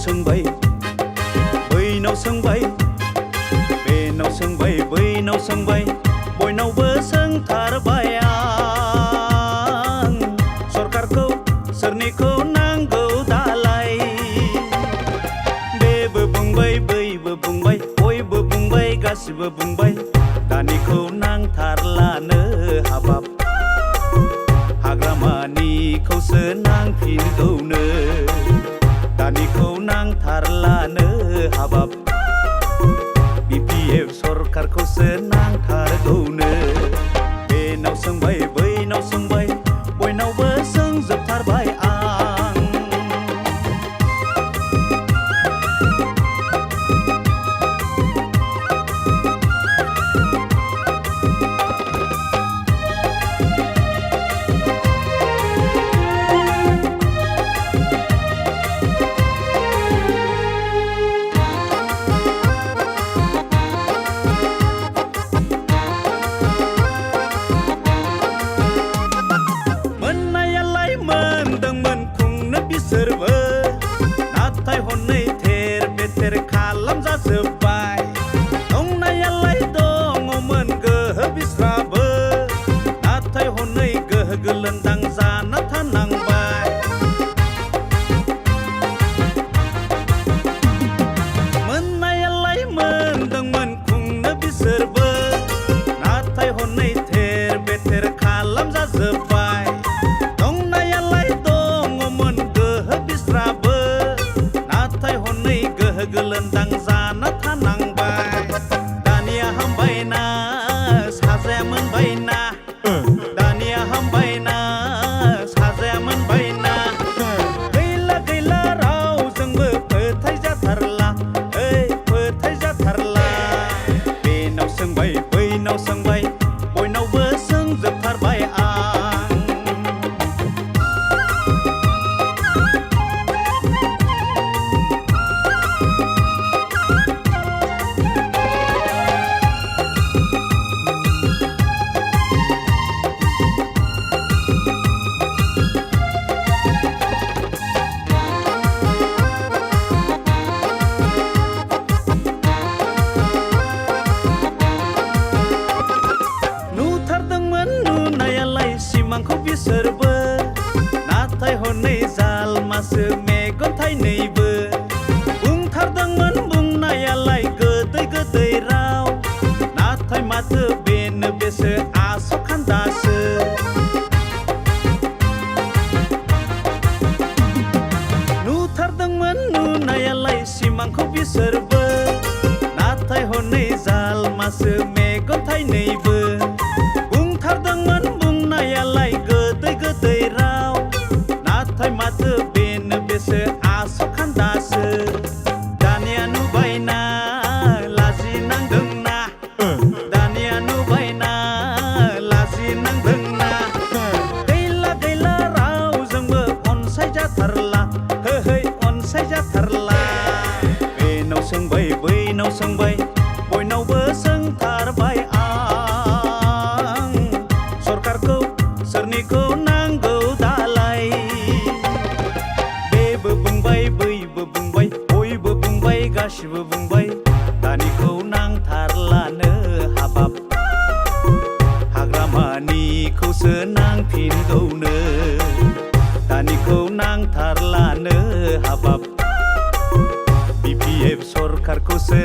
सोंबाय बैनाव सोंबाय बेनाव सोंबाय बैनाव सोंबाय बयनावबो सोंथारबाय आं सरकारखौ सोरनिखौ नांगौ दालाय बेबो बुंबाय बैबो बुंबाय बयबो बुंबाय गासिबो बुंबाय दानिखौ नांथारलानो हाबाब हाग्रामानिखौसो नांफिनगौनो दानिखौ नांथारलानो हाबाब BPF सरकारखौसो नांथारगौनो बेनाव सोंबाय बैनाव सोंबाय बयनावबो सोंजोबथारबाय आं बिसोरबो नाथाय हनै थेर बेथेर खालामजाजोब्बाय दंनायालाय दङमोन गोहो बिस्राबो नाथाय हनै गोहो गोलोन्दां जाना थानांबाय मोननायालाय मोनदोंमोन खुंनो बिसोरबो नाथाय हनै थेर बेथेर खालामजाजोब्बाय गोलोन्दां जाना थानांबाय दानिया हामबायना साजाया मोनबायना दानिया हामबायना साजाया मोनबायना गैला रावजोंबो फोथायजाथारला फोथायजाथारला बेनाव सोंबाय बैनाव सोंबाय बयनावबो सोंजोबथारबाय आं बिसोरबो नाथाय हनै जालमासो मेगन थाइनैबो बुंथारदोंमोन बुंनायालाय गोदै गोदै राव नाथाय माथो बेनो बेसो आसखान्दासो नुथारदोंमोन नुनायालाय सिमांखौ बिसोरबो नाथाय हनै जालमासो मेगन थाइनैबो बुंथारदोंमोन बुंनायालाय गोदै गोदै राव नाथाय माथो बेनो बेसो आसखान्दासो दानिया नुबायना लाजिनांदोंना दानिया नुबायना लाजिनांदोंना गैला रावजोंबो अनसायजाथारला अनसायजाथारला बेनाव सोंबाय बैनाव सोंबाय बयनावबो सोंथारबाय आं सरकारखौ सोरनिखौ नांगौ दालाय बेबो बुंबाय बैबो बुंबाय बयबो बुंबाय गासिबो बुंबाय दानिखौ नांथारलानो हाबाब हाग्रामानिखौसो नांफिनगौनो दानिखौ नांथारलानो हाबाब BPF सरकारखौसो